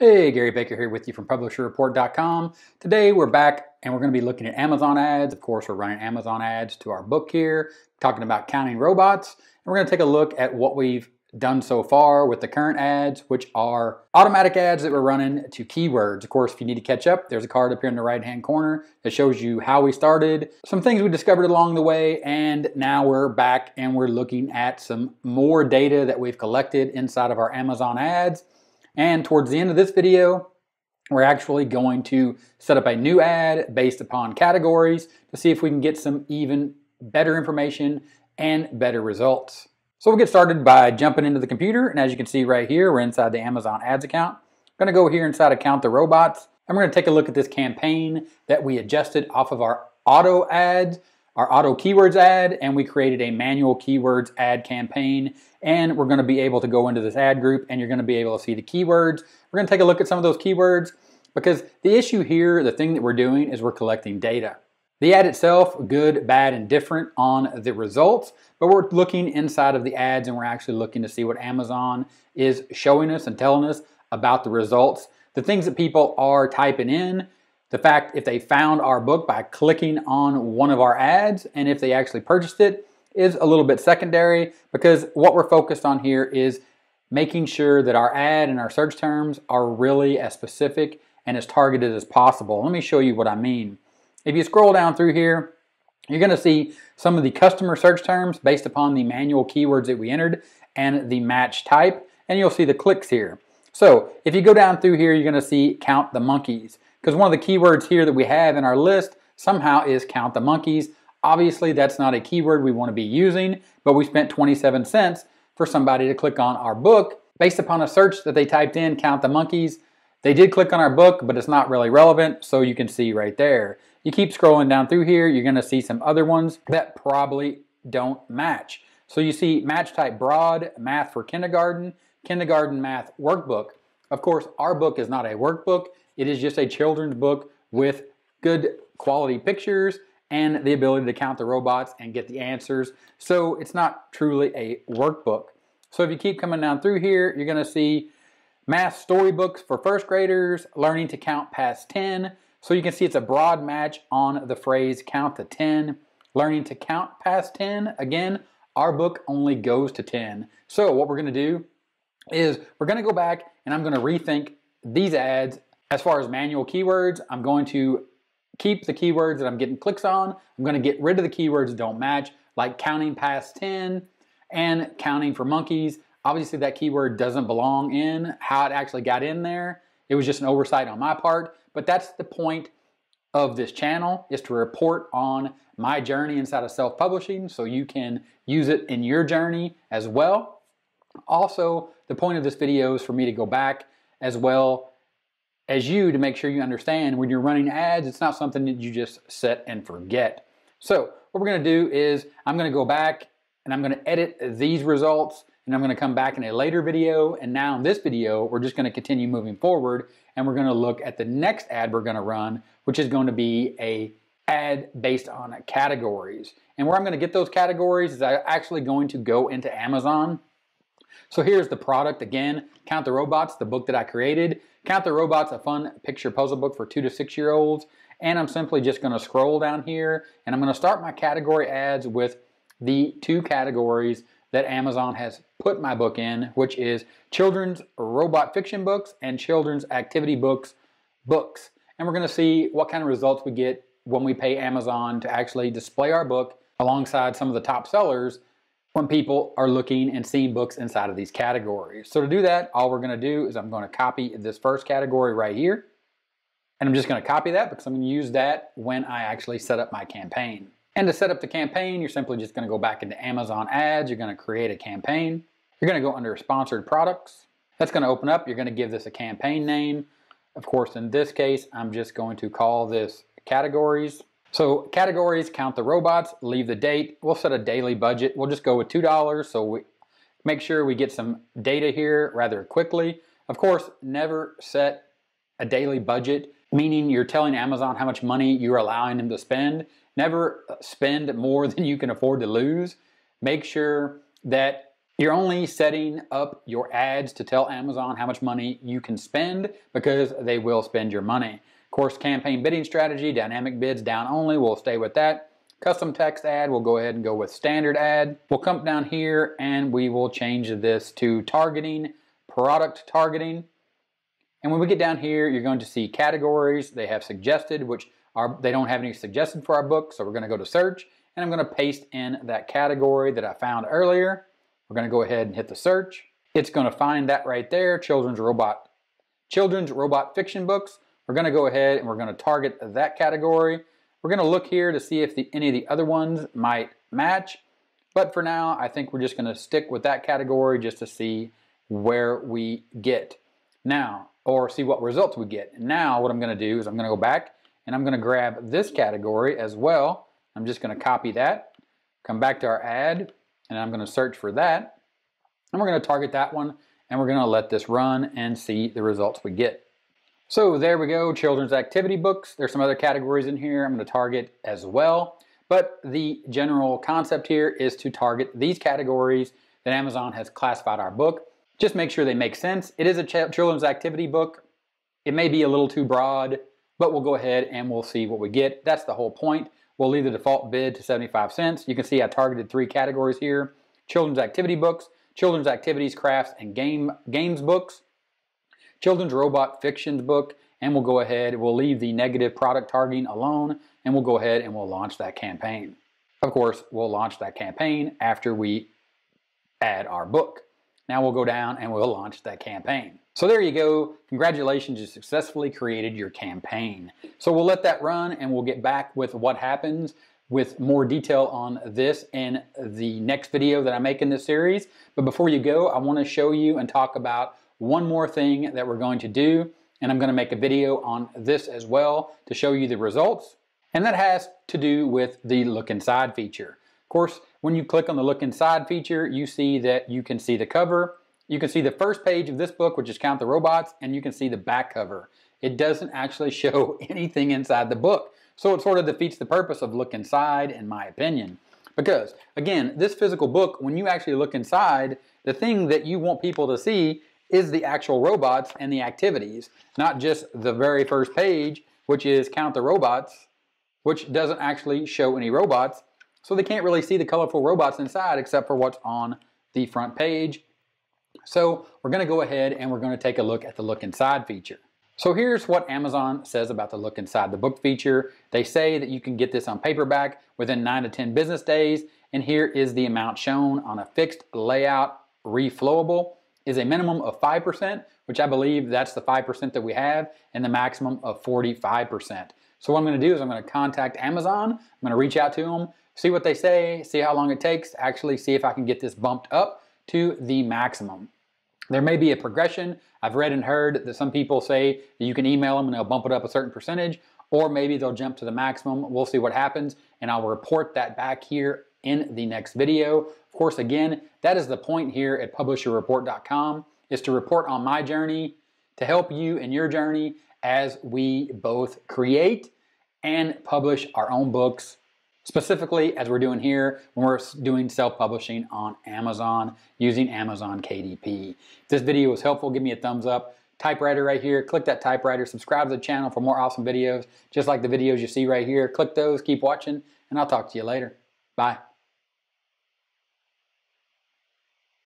Hey, Gary Baker here with you from PublisherReport.com. Today we're back and we're going to be looking at Amazon ads. Of course, we're running Amazon ads to our book here, talking about counting robots. And we're going to take a look at what we've done so far with the current ads, which are automatic ads that we're running to keywords. Of course, if you need to catch up, there's a card up here in the right-hand corner that shows you how we started, some things we discovered along the way, and now we're back and we're looking at some more data that we've collected inside of our Amazon ads. And towards the end of this video, we're actually going to set up a new ad based upon categories to see if we can get some even better information and better results. So we'll get started by jumping into the computer, and as you can see right here, we're inside the Amazon ads account. I'm going to go here inside of Count the Robots, and we're going to take a look at this campaign that we adjusted off of our auto ads, our auto keywords ad, and we created a manual keywords ad campaign, and we're going to be able to go into this ad group and you're going to be able to see the keywords. We're going to take a look at some of those keywords because the issue here, the thing that we're doing is we're collecting data. The ad itself, good, bad, and different on the results, but we're looking inside of the ads and we're actually looking to see what Amazon is showing us and telling us about the results, the things that people are typing in, the fact if they found our book by clicking on one of our ads, and if they actually purchased it is a little bit secondary, because what we're focused on here is making sure that our ad and our search terms are really as specific and as targeted as possible. Let me show you what I mean. If you scroll down through here, you're going to see some of the customer search terms based upon the manual keywords that we entered and the match type, and you'll see the clicks here. So if you go down through here, you're going to see count the monkeys, because one of the keywords here that we have in our list somehow is count the monkeys. Obviously, that's not a keyword we want to be using, but we spent 27 cents for somebody to click on our book based upon a search that they typed in, count the monkeys. They did click on our book, but it's not really relevant, so you can see right there. You keep scrolling down through here, you're going to see some other ones that probably don't match. So you see match type broad, math for kindergarten, kindergarten math workbook. Of course, our book is not a workbook. It is just a children's book with good quality pictures and the ability to count the robots and get the answers. So it's not truly a workbook. So if you keep coming down through here, you're going to see math storybooks for first graders, learning to count past 10. So you can see it's a broad match on the phrase count to 10. Learning to count past 10. Again, our book only goes to 10. So what we're going to do is we're going to go back and I'm going to rethink these ads. As far as manual keywords, I'm going to keep the keywords that I'm getting clicks on. I'm going to get rid of the keywords that don't match, like counting past 10 and counting for monkeys. Obviously, that keyword doesn't belong in how it actually got in there. It was just an oversight on my part, but that's the point of this channel, is to report on my journey inside of self-publishing so you can use it in your journey as well. Also, the point of this video is for me to go back as well as you to make sure you understand when you're running ads, it's not something that you just set and forget. So what we're going to do is I'm going to go back and I'm going to edit these results, and I'm going to come back in a later video. And now in this video, we're just going to continue moving forward, and we're going to look at the next ad we're going to run, which is going to be a ad based on categories. And where I'm going to get those categories is I'm actually going to go into Amazon. So here's the product again, Count the Robots, the book that I created. Count the Robots, a fun picture puzzle book for 2 to 6 year olds. And I'm simply just going to scroll down here and I'm going to start my category ads with the 2 categories that Amazon has put my book in, which is children's robot fiction books and children's activity books. And we're going to see what kind of results we get when we pay Amazon to actually display our book alongside some of the top sellers when people are looking and seeing books inside of these categories. So to do that, all we're going to do is I'm going to copy this first category right here. And I'm just going to copy that because I'm going to use that when I actually set up my campaign. And to set up the campaign, you're simply just going to go back into Amazon ads. You're going to create a campaign. You're going to go under sponsored products. That's going to open up. You're going to give this a campaign name. Of course, in this case, I'm just going to call this categories. So categories, count the robots, leave the date. We'll set a daily budget. We'll just go with $2 so we make sure we get some data here rather quickly. Of course, never set a daily budget, meaning you're telling Amazon how much money you're allowing them to spend. Never spend more than you can afford to lose. Make sure that You're only setting up your ads to tell Amazon how much money you can spend because they will spend your money. Of course, campaign bidding strategy, dynamic bids down only, we'll stay with that. Custom text ad, we'll go ahead and go with standard ad. We'll come down here and we will change this to targeting, product targeting. And when we get down here, you're going to see categories. They have suggested, which they don't have any suggested for our book. So we're going to go to search and I'm going to paste in that category that I found earlier. We're going to go ahead and hit the search. It's going to find that right there, children's robot fiction books. We're going to go ahead and we're going to target that category. We're going to look here to see if any of the other ones might match. But for now, I think we're just going to stick with that category just to see where we get now, or see what results we get. Now, what I'm going to do is I'm going to go back and I'm going to grab this category as well. I'm just going to copy that, come back to our ad, and I'm going to search for that. And we're going to target that one, and we're going to let this run and see the results we get. So there we go, children's activity books. There's some other categories in here I'm going to target as well. But the general concept here is to target these categories that Amazon has classified our book. Just make sure they make sense. It is a children's activity book. It may be a little too broad, but we'll go ahead and we'll see what we get. That's the whole point. We'll leave the default bid to 75 cents. You can see I targeted 3 categories here. Children's activity books, children's activities, crafts, and games books, children's robot fictions book, and we'll go ahead, we'll leave the negative product targeting alone, and we'll go ahead and we'll launch that campaign. Of course, we'll launch that campaign after we add our book. Now we'll go down and we'll launch that campaign. So there you go. Congratulations, you successfully created your campaign. So we'll let that run and we'll get back with what happens with more detail on this in the next video that I make in this series. But before you go, I want to show you and talk about one more thing that we're going to do. And I'm going to make a video on this as well to show you the results. And that has to do with the look inside feature. Of course, when you click on the look inside feature, you see that you can see the cover. You can see the first page of this book, which is Count the Robots, and you can see the back cover. It doesn't actually show anything inside the book. So it sort of defeats the purpose of look inside, in my opinion. Because, again, this physical book, when you actually look inside, the thing that you want people to see is the actual robots and the activities, not just the very first page, which is Count the Robots, which doesn't actually show any robots. So they can't really see the colorful robots inside except for what's on the front page. So we're going to go ahead and we're going to take a look at the look inside feature. So here's what Amazon says about the look inside the book feature. They say that you can get this on paperback within 9 to 10 business days. And here is the amount shown on a fixed layout reflowable is a minimum of 5%, which I believe that's the 5% that we have, and the maximum of 45%. So what I'm going to do is I'm going to contact Amazon. I'm going to reach out to them, see what they say, see how long it takes, actually see if I can get this bumped up to the maximum. There may be a progression. I've read and heard that some people say that you can email them and they'll bump it up a certain percentage, or maybe they'll jump to the maximum. We'll see what happens, and I'll report that back here in the next video. Of course, again, that is the point here at publisherreport.com, is to report on my journey, to help you in your journey as we both create and publish our own books, specifically as we're doing here when we're doing self-publishing on Amazon using Amazon KDP. If this video was helpful, give me a thumbs up. Typewriter right here, click that typewriter, subscribe to the channel for more awesome videos, just like the videos you see right here. Click those, keep watching, and I'll talk to you later. Bye.